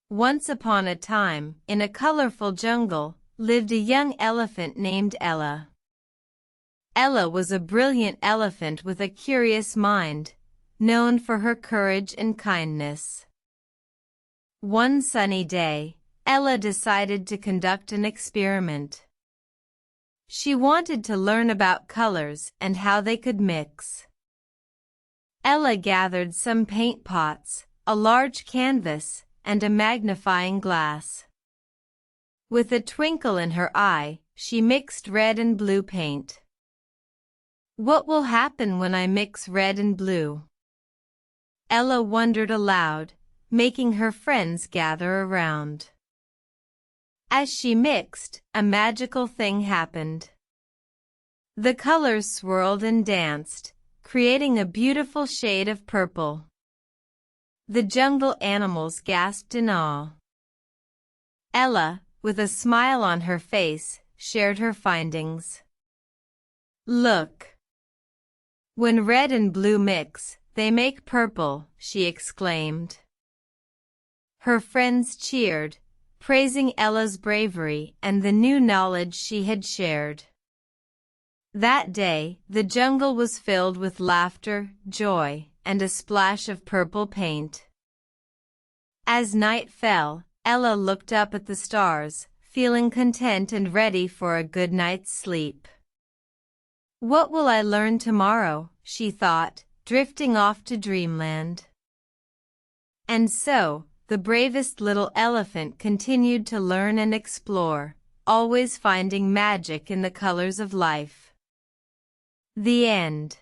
Once upon a time, in a colorful jungle, lived a young elephant named Ella. Ella was a brilliant elephant with a curious mind, known for her courage and kindness. One sunny day, Ella decided to conduct an experiment. She wanted to learn about colors and how they could mix. Ella gathered some paint pots, a large canvas, and a magnifying glass. With a twinkle in her eye, she mixed red and blue paint. "What will happen when I mix red and blue?" Ella wondered aloud, making her friends gather around. As she mixed, a magical thing happened. The colors swirled and danced, creating a beautiful shade of purple. The jungle animals gasped in awe. Ella, with a smile on her face, shared her findings. "Look! When red and blue mix, they make purple," she exclaimed. Her friends cheered, praising Ella's bravery and the new knowledge she had shared. That day, the jungle was filled with laughter, joy, and a splash of purple paint. As night fell, Ella looked up at the stars, feeling content and ready for a good night's sleep. "What will I learn tomorrow?" she thought, drifting off to dreamland. And so, the bravest little elephant continued to learn and explore, always finding magic in the colors of life. The end.